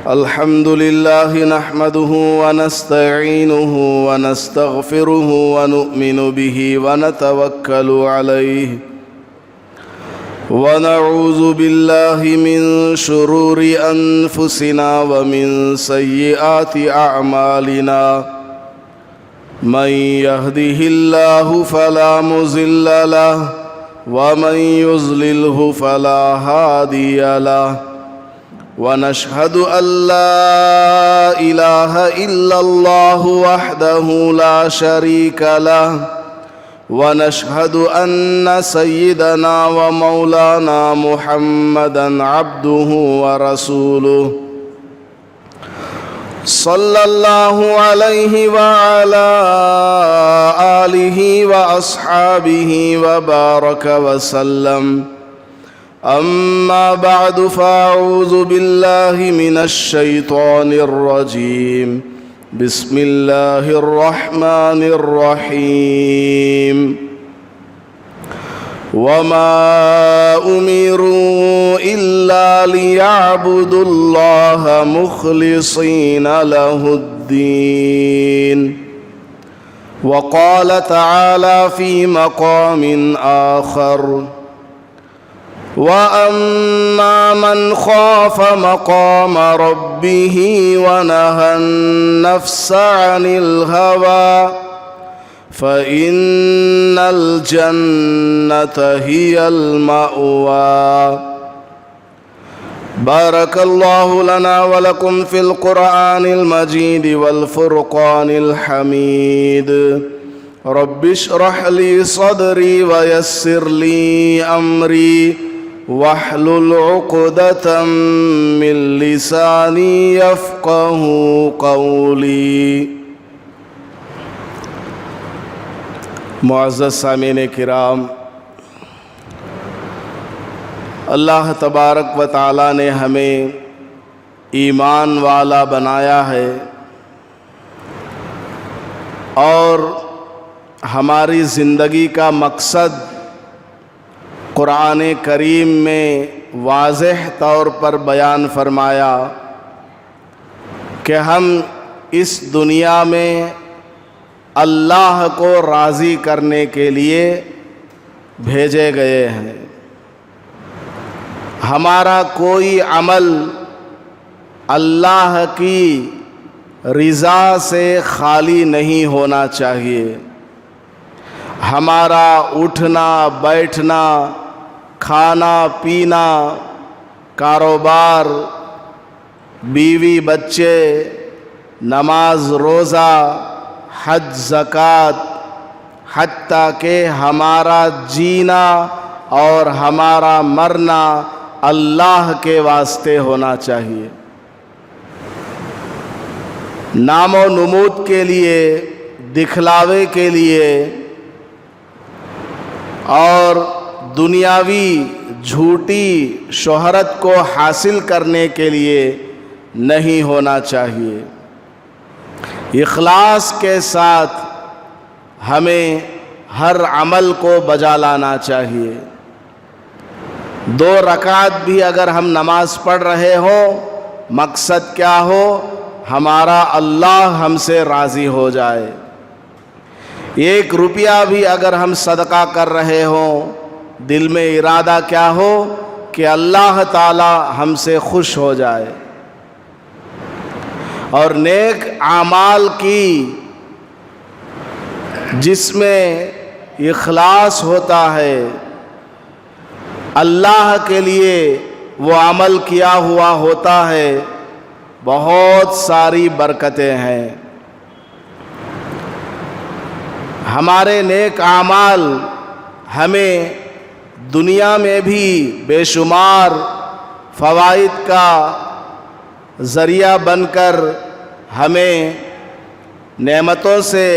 الحمد لله نحمده ونستعينه ونستغفره ونؤمن به ونتوكل عليه ونعوذ بالله من شرور أنفسنا ومن سيئات أعمالنا من يهده الله فلا مضل له ومن يضلله فلا هادي له ونشهد أن لا إله إلا الله وحده لا شريك له ونشهد أن سيدنا ومولانا محمدا عبده ورسوله صلى الله عليه وعلى آله وأصحابه وبارك وسلم أما بعد فأعوذ بالله من الشيطان الرجيم بسم الله الرحمن الرحيم وما أمروا إلا ليعبدوا الله مخلصين له الدين وقال تعالى في مقام آخر وأما من خاف مقام ربه ونهى النفس عن الهوى فإن الجنة هي المأوى. بارك الله لنا ولكم في القرآن المجيد والفرقان الحميد. رب اشرح لي صدري ويسر لي أمري واحلل عقدة من لساني يفقه قولي. معزز سامعین کرام، اللہ تبارک و تعالیٰ نے ہمیں ایمان والا بنایا ہے اور ہماری زندگی کا مقصد قرآن کریم میں واضح طور پر بیان فرمایا کہ ہم اس دنیا میں اللہ کو راضی کرنے کے لیے بھیجے گئے ہیں. ہمارا کوئی عمل اللہ کی رضا سے خالی نہیں ہونا چاہیے. ہمارا اٹھنا بیٹھنا، کھانا پینا، کاروبار، بیوی بچے، نماز روزہ، حج زکوٰۃ، حتیٰ کہ ہمارا جینا اور ہمارا مرنا اللہ کے واسطے ہونا چاہیے. نام و نمود کے لیے، دکھلاوے کے لیے اور دنیاوی جھوٹی شہرت کو حاصل کرنے کے لیے نہیں ہونا چاہیے. اخلاص کے ساتھ ہمیں ہر عمل کو بجا لانا چاہیے. 2 رکعت بھی اگر ہم نماز پڑھ رہے ہوں، مقصد کیا ہو؟ ہمارا اللہ ہم سے راضی ہو جائے. 1 روپیہ بھی اگر ہم صدقہ کر رہے ہوں، دل میں ارادہ کیا ہو کہ اللہ تعالی ہم سے خوش ہو جائے. اور نیک اعمال کی جس میں اخلاص ہوتا ہے، اللہ کے لیے وہ عمل کیا ہوا ہوتا ہے، بہت ساری برکتیں ہیں. ہمارے نیک اعمال ہمیں دنیا میں بھی بے شمار فوائد کا ذریعہ بن کر ہمیں نعمتوں سے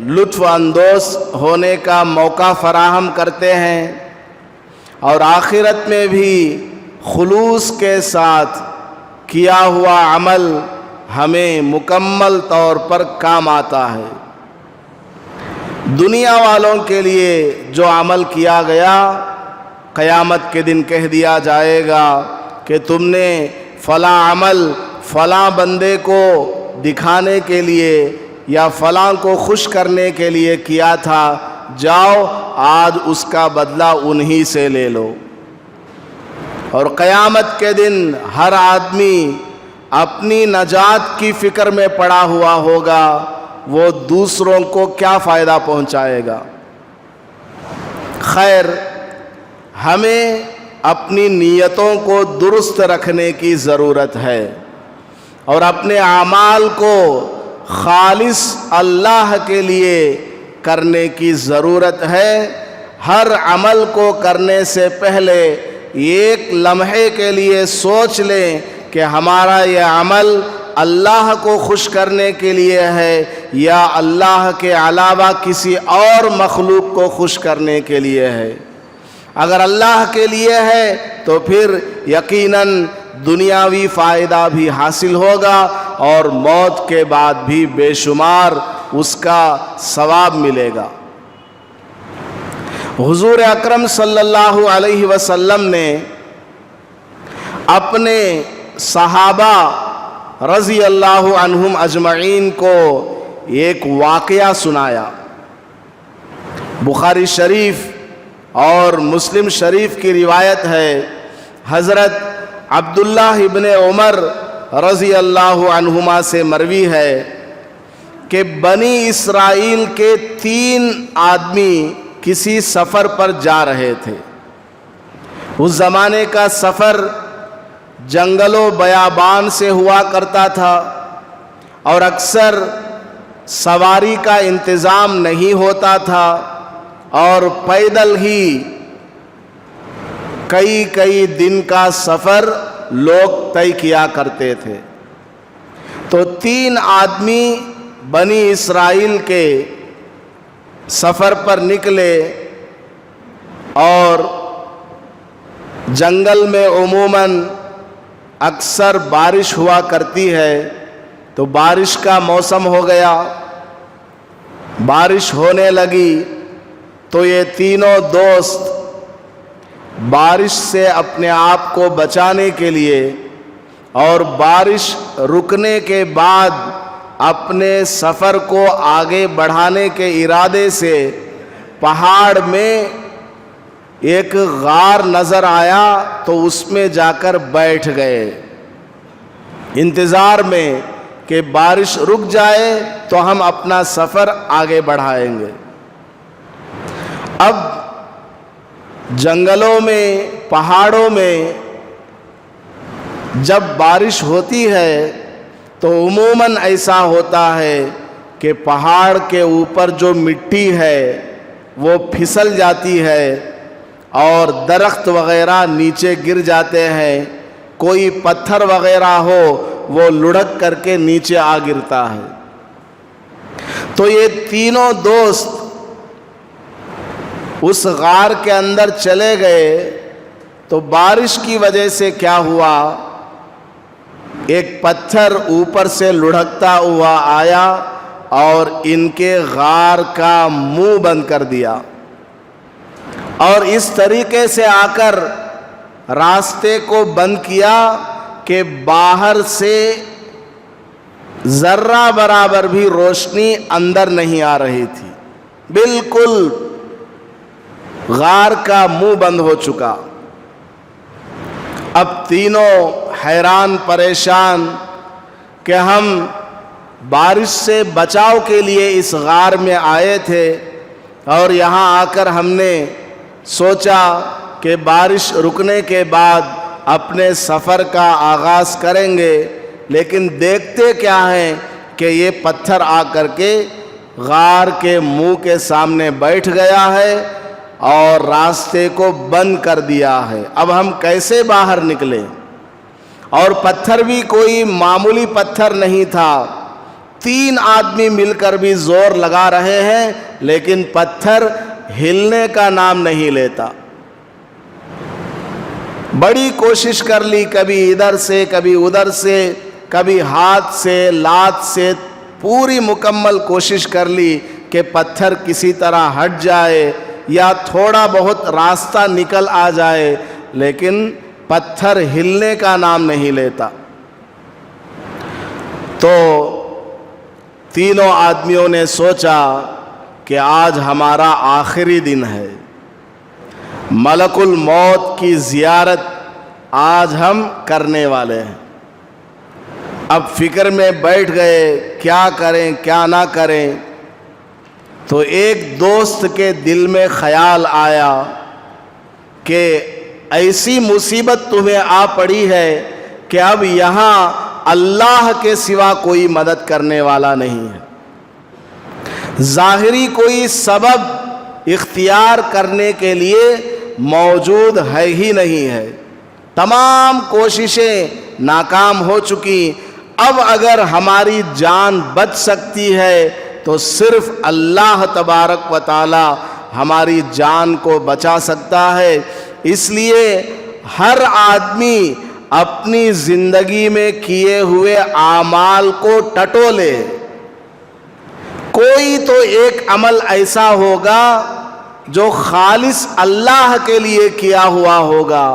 لطف اندوز ہونے کا موقع فراہم کرتے ہیں، اور آخرت میں بھی خلوص کے ساتھ کیا ہوا عمل ہمیں مکمل طور پر کام آتا ہے. دنیا والوں کے لیے جو عمل کیا گیا قیامت کے دن کہہ دیا جائے گا کہ تم نے فلاں عمل فلاں بندے کو دکھانے کے لیے یا فلاں کو خوش کرنے کے لیے کیا تھا، جاؤ آج اس کا بدلہ انہی سے لے لو۔ اور قیامت کے دن ہر آدمی اپنی نجات کی فکر میں پڑا ہوا ہوگا، وہ دوسروں کو کیا فائدہ پہنچائے گا۔ خیر، ہمیں اپنی نیتوں کو درست رکھنے کی ضرورت ہے اور اپنے اعمال کو خالص اللہ کے لیے کرنے کی ضرورت ہے۔ ہر عمل کو کرنے سے پہلے ایک لمحے کے لیے سوچ لیں کہ ہمارا یہ عمل اللہ کو خوش کرنے کے لیے ہے یا اللہ کے علاوہ کسی اور مخلوق کو خوش کرنے کے لیے ہے۔ اگر اللہ کے لیے ہے تو پھر یقیناً دنیاوی فائدہ بھی حاصل ہوگا اور موت کے بعد بھی بے شمار اس کا ثواب ملے گا۔ حضور اکرم صلی اللہ علیہ وسلم نے اپنے صحابہ رضی اللہ عنہم اجمعین کو ایک واقعہ سنایا۔ بخاری شریف اور مسلم شریف کی روایت ہے، حضرت عبداللہ ابن عمر رضی اللہ عنہما سے مروی ہے کہ بنی اسرائیل کے 3 آدمی کسی سفر پر جا رہے تھے۔ اس زمانے کا سفر جنگل و بیابان سے ہوا کرتا تھا اور اکثر سواری کا انتظام نہیں ہوتا تھا اور پیدل ہی کئی دن کا سفر لوگ طے کیا کرتے تھے۔ تو 3 آدمی بنی اسرائیل کے سفر پر نکلے اور جنگل میں عموماً اکثر بارش ہوا کرتی ہے، تو بارش کا موسم ہو گیا، بارش ہونے لگی تو یہ تینوں دوست بارش سے اپنے آپ کو بچانے کے لیے اور بارش رکنے کے بعد اپنے سفر کو آگے بڑھانے کے ارادے سے پہاڑ میں ایک غار نظر آیا تو اس میں جا کر بیٹھ گئے، انتظار میں کہ بارش رک جائے تو ہم اپنا سفر آگے بڑھائیں گے۔ اب جنگلوں میں، پہاڑوں میں جب بارش ہوتی ہے تو عموماً ایسا ہوتا ہے کہ پہاڑ کے اوپر جو مٹی ہے وہ پھسل جاتی ہے اور درخت وغیرہ نیچے گر جاتے ہیں، کوئی پتھر وغیرہ ہو وہ لڑھک کر کے نیچے آ گرتا ہے۔ تو یہ تینوں دوست اس غار کے اندر چلے گئے تو بارش کی وجہ سے کیا ہوا، ایک پتھر اوپر سے لڑھکتا ہوا آیا اور ان کے غار کا منہ بند کر دیا، اور اس طریقے سے آ کر راستے کو بند کیا کہ باہر سے ذرہ برابر بھی روشنی اندر نہیں آ رہی تھی، بالکل غار کا منہ بند ہو چکا۔ اب تینوں حیران پریشان کہ ہم بارش سے بچاؤ کے لیے اس غار میں آئے تھے اور یہاں آ کر ہم نے سوچا کہ بارش رکنے کے بعد اپنے سفر کا آغاز کریں گے، لیکن دیکھتے کیا ہیں کہ یہ پتھر آ کر کے غار کے منہ کے سامنے بیٹھ گیا ہے اور راستے کو بند کر دیا ہے۔ اب ہم کیسے باہر نکلیں؟ اور پتھر بھی کوئی معمولی پتھر نہیں تھا، 3 آدمی مل کر بھی زور لگا رہے ہیں لیکن پتھر ہلنے کا نام نہیں لیتا۔ بڑی کوشش کر لی، کبھی ادھر سے کبھی ادھر سے، کبھی ہاتھ سے لات سے، پوری مکمل کوشش کر لی کہ پتھر کسی طرح ہٹ جائے یا تھوڑا بہت راستہ نکل آ جائے، لیکن پتھر ہلنے کا نام نہیں لیتا۔ تو تینوں آدمیوں نے سوچا کہ آج ہمارا آخری دن ہے، ملک الموت کی زیارت آج ہم کرنے والے ہیں۔ اب فکر میں بیٹھ گئے کیا کریں کیا نہ کریں۔ تو ایک دوست کے دل میں خیال آیا کہ ایسی مصیبت تمہیں آ پڑی ہے کہ اب یہاں اللہ کے سوا کوئی مدد کرنے والا نہیں ہے، ظاہری کوئی سبب اختیار کرنے کے لیے موجود ہے ہی نہیں ہے، تمام کوششیں ناکام ہو چکی۔ اب اگر ہماری جان بچ سکتی ہے تو صرف اللہ تبارک و تعالی ہماری جان کو بچا سکتا ہے۔ اس لیے ہر آدمی اپنی زندگی میں کیے ہوئے اعمال کو ٹٹولے، کوئی تو ایک عمل ایسا ہوگا جو خالص اللہ کے لیے کیا ہوا ہوگا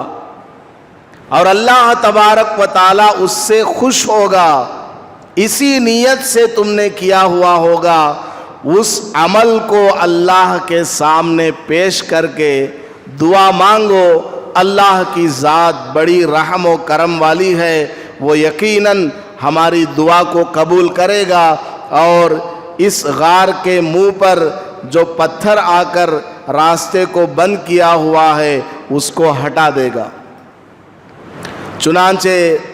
اور اللہ تبارک و تعالی اس سے خوش ہوگا، اسی نیت سے تم نے کیا ہوا ہوگا۔ اس عمل کو اللہ کے سامنے پیش کر کے دعا مانگو، اللہ کی ذات بڑی رحم و کرم والی ہے، وہ یقیناً ہماری دعا کو قبول کرے گا اور اس غار کے منہ پر جو پتھر آ کر راستے کو بند کیا ہوا ہے اس کو ہٹا دے گا۔ چنانچہ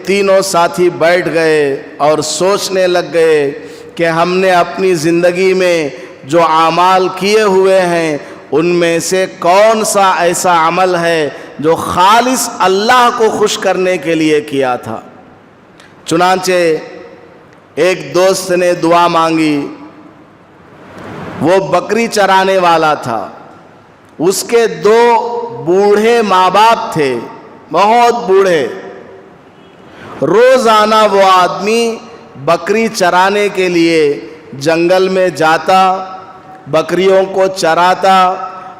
تینوں ساتھی بیٹھ گئے اور سوچنے لگ گئے کہ ہم نے اپنی زندگی میں جو اعمال کیے ہوئے ہیں ان میں سے کون سا ایسا عمل ہے جو خالص اللہ کو خوش کرنے کے لیے کیا تھا۔ چنانچہ ایک دوست نے دعا مانگی، وہ بکری چرانے والا تھا، اس کے 2 بوڑھے ماں باپ تھے، بہت بوڑھے۔ روزانہ وہ آدمی بکری چرانے کے لیے جنگل میں جاتا، بکریوں کو چراتا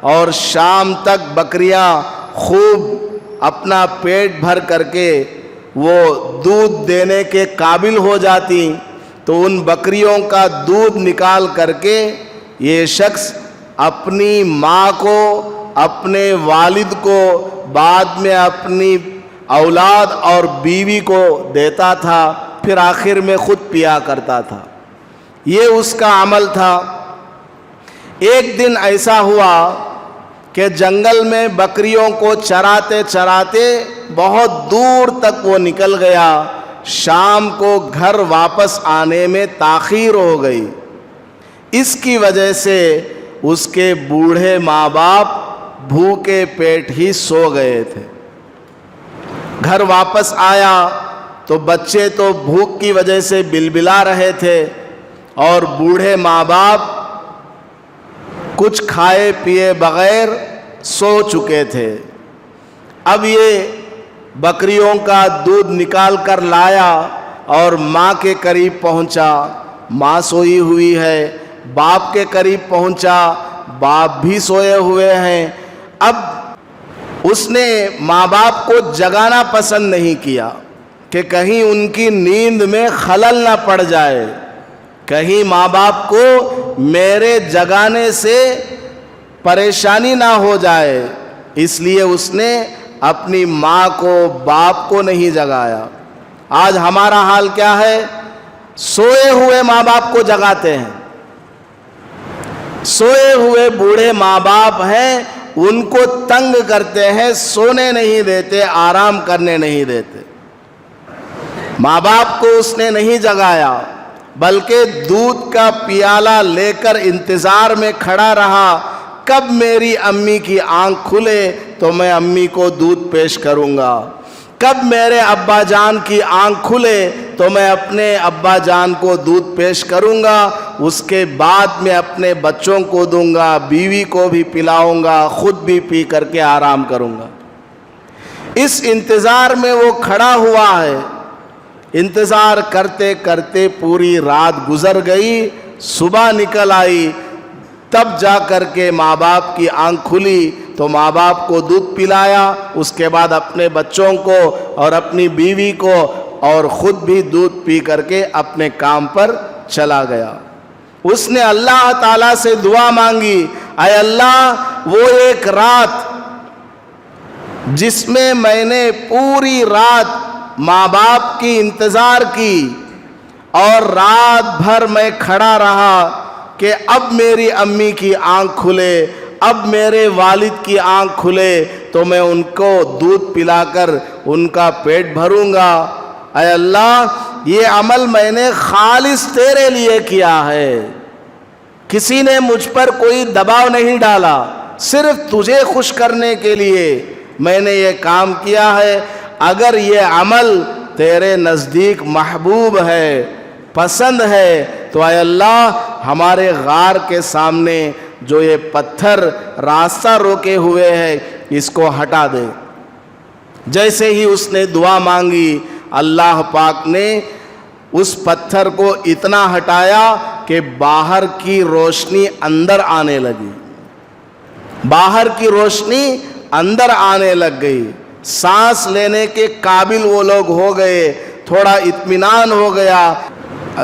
اور شام تک بکریاں خوب اپنا پیٹ بھر کر کے وہ دودھ دینے کے قابل ہو جاتی تو ان بکریوں کا دودھ نکال کر کے یہ شخص اپنی ماں کو، اپنے والد کو، بعد میں اپنی اولاد اور بیوی کو دیتا تھا، پھر آخر میں خود پیا کرتا تھا۔ یہ اس کا عمل تھا۔ ایک دن ایسا ہوا کہ جنگل میں بکریوں کو چراتے چراتے بہت دور تک وہ نکل گیا، شام کو گھر واپس آنے میں تاخیر ہو گئی۔ اس کی وجہ سے اس کے بوڑھے ماں باپ بھوکے پیٹ ہی سو گئے تھے۔ گھر واپس آیا تو بچے تو بھوک کی وجہ سے بلبلا رہے تھے اور بوڑھے ماں باپ کچھ کھائے پیے بغیر سو چکے تھے۔ اب یہ بکریوں کا دودھ نکال کر لایا اور ماں کے قریب پہنچا، ماں سوئی ہوئی ہے، باپ کے قریب پہنچا، باپ بھی سوئے ہوئے ہیں۔ اب اس نے ماں باپ کو جگانا پسند نہیں کیا کہ کہیں ان کی نیند میں خلل نہ پڑ جائے، کہیں ماں باپ کو میرے جگانے سے پریشانی نہ ہو جائے، اس لیے اس نے اپنی ماں کو باپ کو نہیں جگایا۔ آج ہمارا حال کیا ہے؟ سوئے ہوئے ماں باپ کو جگاتے ہیں، سوئے ہوئے بوڑھے ماں باپ ہیں ان کو تنگ کرتے ہیں، سونے نہیں دیتے، آرام کرنے نہیں دیتے۔ ماں باپ کو اس نے نہیں جگایا بلکہ دودھ کا پیالہ لے کر انتظار میں کھڑا رہا، کب میری امی کی آنکھ کھلے تو میں امی کو دودھ پیش کروں گا، کب میرے ابا جان کی آنکھ کھلے تو میں اپنے ابا جان کو دودھ پیش کروں گا، اس کے بعد میں اپنے بچوں کو دوں گا، بیوی کو بھی پلاؤں گا، خود بھی پی کر کے آرام کروں گا۔ اس انتظار میں وہ کھڑا ہوا ہے، انتظار کرتے کرتے پوری رات گزر گئی، صبح نکل آئی، تب جا کر کے ماں باپ کی آنکھ کھلی تو ماں باپ کو دودھ پلایا، اس کے بعد اپنے بچوں کو اور اپنی بیوی کو اور خود بھی دودھ پی کر کے اپنے کام پر چلا گیا۔ اس نے اللہ تعالیٰ سے دعا مانگی، اے اللہ وہ ایک رات جس میں نے پوری رات ماں باپ کی انتظار کی اور رات بھر میں کھڑا رہا کہ اب میری امی کی آنکھ کھلے، اب میرے والد کی آنکھ کھلے تو میں ان کو دودھ پلا کر ان کا پیٹ بھروں گا۔ اے اللہ یہ عمل میں نے خالص تیرے لیے کیا ہے، کسی نے مجھ پر کوئی دباؤ نہیں ڈالا، صرف تجھے خوش کرنے کے لیے میں نے یہ کام کیا ہے۔ اگر یہ عمل تیرے نزدیک محبوب ہے، پسند ہے تو اے اللہ ہمارے غار کے سامنے جو یہ پتھر راستہ روکے ہوئے ہے اس کو ہٹا دے۔ جیسے ہی اس نے دعا مانگی، اللہ پاک نے اس پتھر کو اتنا ہٹایا کہ باہر کی روشنی اندر آنے لگی، باہر کی روشنی اندر آنے لگ گئی، سانس لینے کے قابل وہ لوگ ہو گئے، تھوڑا اطمینان ہو گیا،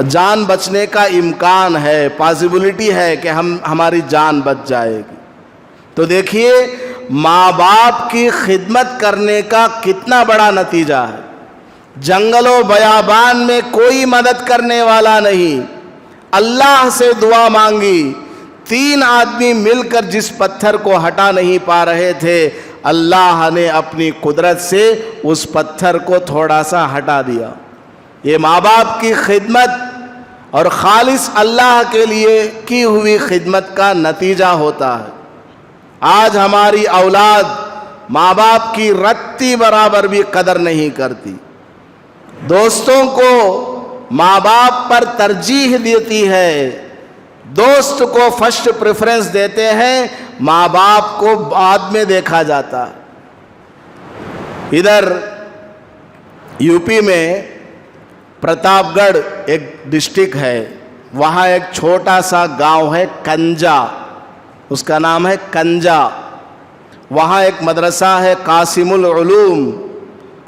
جان بچنے کا امکان ہے، پاسبلٹی ہے کہ ہماری جان بچ جائے گی۔ تو دیکھیے ماں باپ کی خدمت کرنے کا کتنا بڑا نتیجہ ہے۔ جنگل و بیابان میں کوئی مدد کرنے والا نہیں، اللہ سے دعا مانگی، 3 آدمی مل کر جس پتھر کو ہٹا نہیں پا رہے تھے، اللہ نے اپنی قدرت سے اس پتھر کو تھوڑا سا ہٹا دیا۔ یہ ماں باپ کی خدمت اور خالص اللہ کے لیے کی ہوئی خدمت کا نتیجہ ہوتا ہے۔ آج ہماری اولاد ماں باپ کی رتی برابر بھی قدر نہیں کرتی، دوستوں کو ماں باپ پر ترجیح دیتی ہے، دوست کو فرسٹ پریفرنس دیتے ہیں، ماں باپ کو بعد میں دیکھا جاتا ہے۔ ادھر یو پی میں پرتاپ گڑھ ایک ڈسٹرکٹ ہے، وہاں ایک چھوٹا سا گاؤں ہے کنجا، اس کا نام ہے کنجا۔ وہاں ایک مدرسہ ہے قاسم العلوم،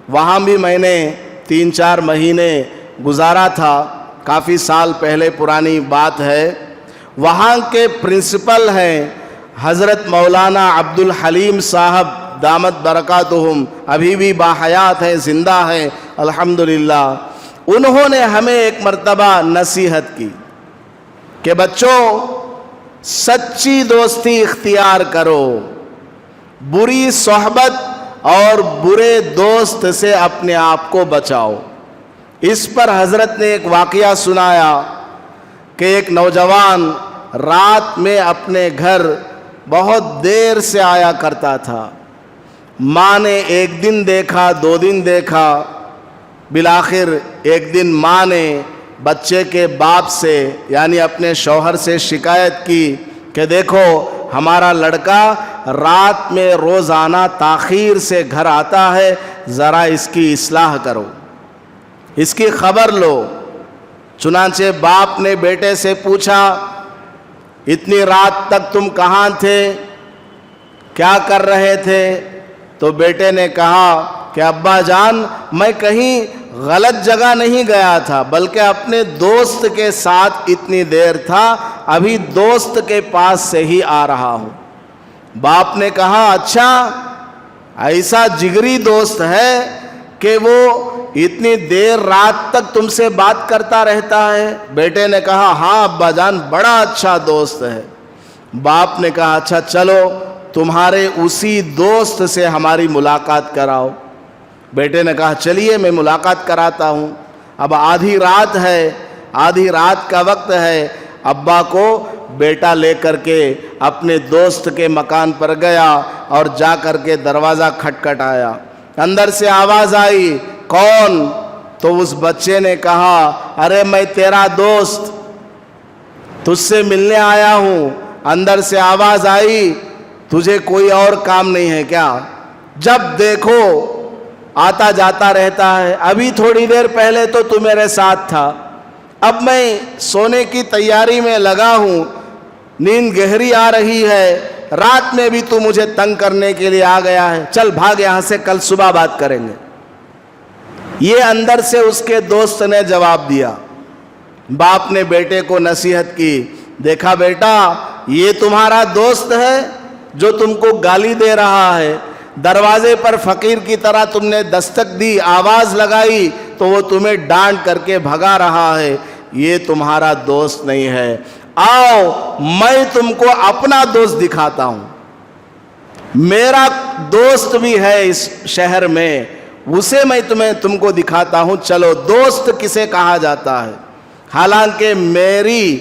وہاں بھی میں نے 3-4 مہینے گزارا تھا، کافی سال پہلے پرانی بات ہے۔ وہاں کے پرنسپل ہیں حضرت مولانا عبد الحلیم صاحب دامت برکاتہم، ابھی بھی باحیات ہیں، زندہ ہیں الحمدللہ۔ انہوں نے ہمیں ایک مرتبہ نصیحت کی کہ بچوں سچی دوستی اختیار کرو، بری صحبت اور برے دوست سے اپنے آپ کو بچاؤ۔ اس پر حضرت نے ایک واقعہ سنایا کہ ایک نوجوان رات میں اپنے گھر بہت دیر سے آیا کرتا تھا، ماں نے 1 دن دیکھا، 2 دن دیکھا، بالآخر ایک دن ماں نے بچے کے باپ سے یعنی اپنے شوہر سے شکایت کی کہ دیکھو ہمارا لڑکا رات میں روزانہ تاخیر سے گھر آتا ہے، ذرا اس کی اصلاح کرو، اس کی خبر لو۔ چنانچہ باپ نے بیٹے سے پوچھا اتنی رات تک تم کہاں تھے، کیا کر رہے تھے؟ تو بیٹے نے کہا کہ ابا جان میں کہیں غلط جگہ نہیں گیا تھا، بلکہ اپنے دوست کے ساتھ اتنی دیر تھا، ابھی دوست کے پاس سے ہی آ رہا ہوں۔ باپ نے کہا اچھا ایسا جگری دوست ہے کہ وہ اتنی دیر رات تک تم سے بات کرتا رہتا ہے؟ بیٹے نے کہا ہاں ابا جان بڑا اچھا دوست ہے۔ باپ نے کہا اچھا چلو تمہارے اسی دوست سے ہماری ملاقات کراؤ۔ بیٹے نے کہا چلیے میں ملاقات کراتا ہوں۔ اب آدھی رات ہے، آدھی رات کا وقت ہے، ابا کو بیٹا لے کر کے اپنے دوست کے مکان پر گیا اور جا کر کے دروازہ کھٹکھٹایا۔ اندر سے آواز آئی کون؟ تو اس بچے نے کہا ارے میں تیرا دوست تجھ سے ملنے آیا ہوں۔ اندر سے آواز آئی تجھے کوئی اور کام نہیں ہے کیا؟ جب دیکھو آتا جاتا رہتا ہے، ابھی تھوڑی دیر پہلے تو تو میرے ساتھ تھا، اب میں سونے کی تیاری میں لگا ہوں، نیند گہری آ رہی ہے، رات میں بھی تو مجھے تنگ کرنے کے لیے آ گیا ہے، چل بھاگ یہاں سے، کل صبح بات کریں گے۔ یہ اندر سے اس کے دوست نے جواب دیا۔ باپ نے بیٹے کو نصیحت کی، دیکھا بیٹا یہ تمہارا دوست ہے جو تم کو گالی دے رہا ہے، دروازے پر فقیر کی طرح تم نے دستک دی، آواز لگائی تو وہ تمہیں ڈانٹ کر کے بھگا رہا ہے، یہ تمہارا دوست نہیں ہے، آؤ میں تم کو اپنا دوست دکھاتا ہوں، میرا دوست بھی ہے اس شہر میں، اسے میں تم کو دکھاتا ہوں، چلو۔ دوست کسے کہا جاتا ہے؟ حالانکہ میری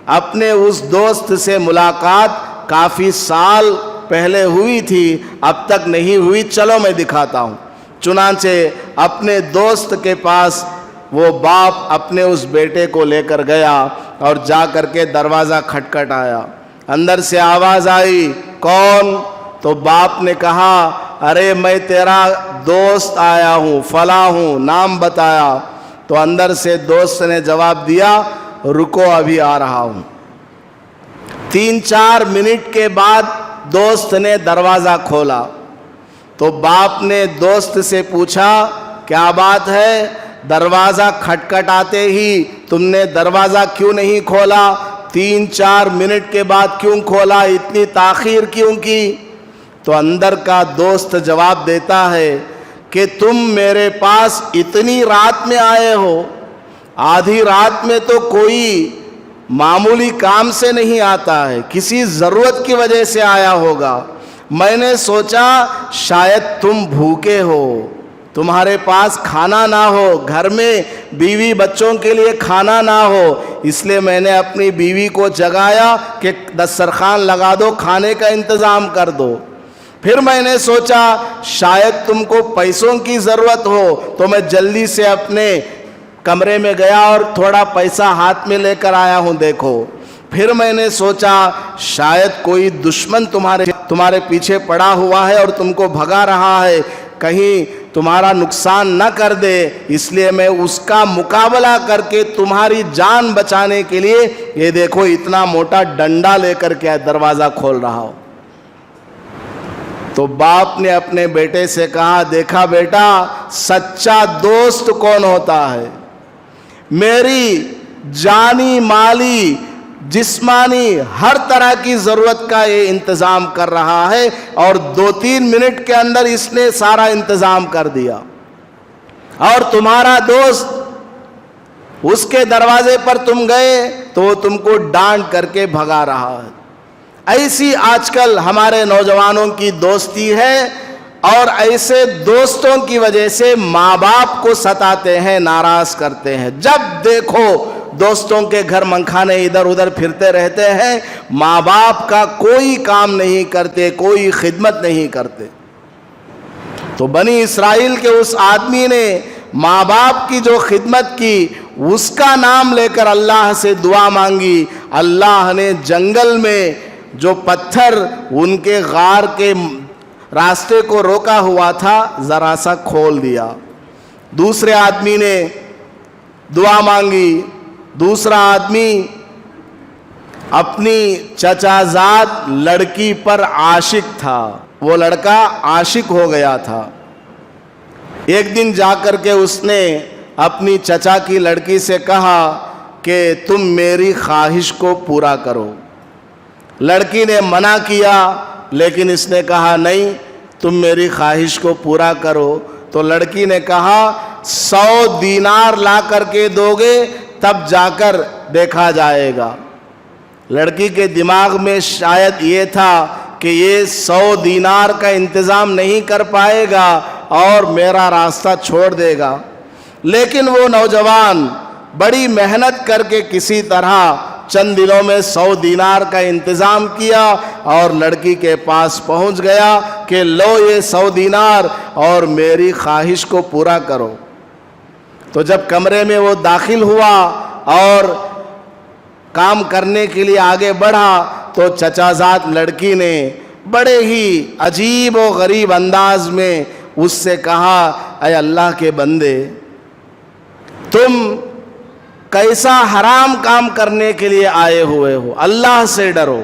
اپنے اس دوست سے ملاقات کافی سال پہلے ہوئی تھی، اب تک نہیں ہوئی، چلو میں دکھاتا ہوں۔ چنانچہ اپنے دوست کے پاس وہ باپ اپنے اس بیٹے کو لے کر گیا اور جا کر کے دروازہ کھٹکھٹایا۔ اندر سے آواز آئی، کون؟ تو باپ نے کہا، ارے میں تیرا دوست آیا ہوں، فلاں ہوں، نام بتایا۔ تو اندر سے دوست نے جواب دیا، رکو ابھی آ رہا ہوں۔ 3-4 منٹ کے بعد دوست نے دروازہ کھولا تو باپ نے دوست سے پوچھا، کیا بات ہے؟ دروازہ کھٹکھٹاتے ہی تم نے دروازہ کیوں نہیں کھولا؟ 3-4 منٹ کے بعد کیوں کھولا؟ اتنی تاخیر کیوں کی؟ تو اندر کا دوست جواب دیتا ہے کہ تم میرے پاس اتنی رات میں آئے ہو، آدھی رات میں تو کوئی معمولی کام سے نہیں آتا ہے، کسی ضرورت کی وجہ سے آیا ہوگا، میں نے سوچا شاید تم بھوکے ہو، تمہارے پاس کھانا نہ ہو، گھر میں بیوی بچوں کے لیے کھانا نہ ہو، اس لیے میں نے اپنی بیوی کو جگایا کہ دسترخوان لگا دو، کھانے کا انتظام کر دو۔ پھر میں نے سوچا شاید تم کو پیسوں کی ضرورت ہو، تو میں جلدی سے اپنے کمرے میں گیا اور تھوڑا پیسہ ہاتھ میں لے کر آیا ہوں، دیکھو۔ پھر میں نے سوچا شاید کوئی دشمن تمہارے پیچھے پڑا ہوا ہے اور تم کو بھگا رہا ہے، کہیں تمہارا نقصان نہ کر دے، اس لیے میں اس کا مقابلہ کر کے تمہاری جان بچانے کے لیے یہ دیکھو اتنا موٹا ڈنڈا لے کر کے دروازہ کھول رہا ہوں۔ تو باپ نے اپنے بیٹے سے کہا، دیکھا بیٹا سچا دوست کون ہوتا ہے؟ میری جانی مالی جسمانی ہر طرح کی ضرورت کا یہ انتظام کر رہا ہے، اور 2-3 منٹ کے اندر اس نے سارا انتظام کر دیا، اور تمہارا دوست اس کے دروازے پر تم گئے تو وہ تم کو ڈانٹ کر کے بھگا رہا ہے۔ ایسی آج کل ہمارے نوجوانوں کی دوستی ہے، اور ایسے دوستوں کی وجہ سے ماں باپ کو ستاتے ہیں، ناراض کرتے ہیں۔ جب دیکھو دوستوں کے گھر منکھانے ادھر ادھر پھرتے رہتے ہیں، ماں باپ کا کوئی کام نہیں کرتے، کوئی خدمت نہیں کرتے۔ تو بنی اسرائیل کے اس آدمی نے ماں باپ کی جو خدمت کی، اس کا نام لے کر اللہ سے دعا مانگی، اللہ نے جنگل میں جو پتھر ان کے غار کے راستے کو روکا ہوا تھا ذرا سا کھول دیا۔ دوسرے آدمی نے دعا مانگی، دوسرا آدمی اپنی چچا زاد لڑکی پر عاشق تھا، وہ لڑکا عاشق ہو گیا تھا۔ ایک دن جا کر کے اس نے اپنی چچا کی لڑکی سے کہا کہ تم میری خواہش کو پورا کرو۔ لڑکی نے منع کیا، لیکن اس نے کہا نہیں تم میری خواہش کو پورا کرو۔ تو لڑکی نے کہا 100 دینار لا کر کے دو گے تب جا کر دیکھا جائے گا۔ لڑکی کے دماغ میں شاید یہ تھا کہ یہ 100 دینار کا انتظام نہیں کر پائے گا اور میرا راستہ چھوڑ دے گا، لیکن وہ نوجوان بڑی محنت کر کے کسی طرح چند دنوں میں 100 دینار کا انتظام کیا اور لڑکی کے پاس پہنچ گیا کہ لو یہ 100 دینار اور میری خواہش کو پورا کرو۔ تو جب کمرے میں وہ داخل ہوا اور کام کرنے کے لیے آگے بڑھا تو چچا زاد لڑکی نے بڑے ہی عجیب و غریب انداز میں اس سے کہا، اے اللہ کے بندے، تم کیسا حرام کام کرنے کے لیے آئے ہوئے ہو، اللہ سے ڈرو۔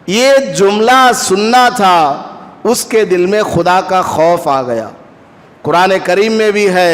یہ جملہ سننا تھا، اس کے دل میں خدا کا خوف آ گیا۔ قرآن کریم میں بھی ہے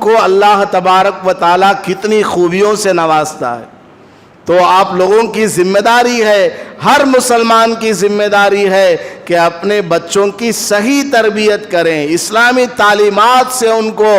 کو اللہ تبارک و تعالیٰ کتنی خوبیوں سے نوازتا ہے. تو آپ لوگوں کی ذمہ داری ہے, ہر مسلمان کی ذمہ داری ہے کہ اپنے بچوں کی صحیح تربیت کریں, اسلامی تعلیمات سے ان کو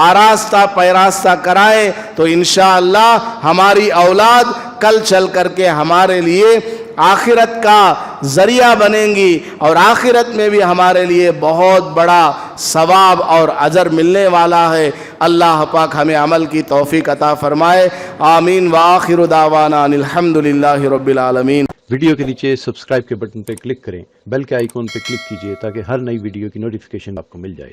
آراستہ پیراستہ کرائیں, تو انشاءاللہ ہماری اولاد کل چل کر کے ہمارے لیے آخرت کا ذریعہ بنیں گی, اور آخرت میں بھی ہمارے لیے بہت بڑا ثواب اور اجر ملنے والا ہے. اللہ پاک ہمیں عمل کی توفیق عطا فرمائے. آمین. وآخر دعوانا ان الحمدللہ رب العالمین. ویڈیو کے نیچے سبسکرائب کے بٹن پہ کلک کریں, بیل کے آئیکن پہ کلک کیجئے تاکہ ہر نئی ویڈیو کی نوٹیفیکیشن آپ کو مل جائے.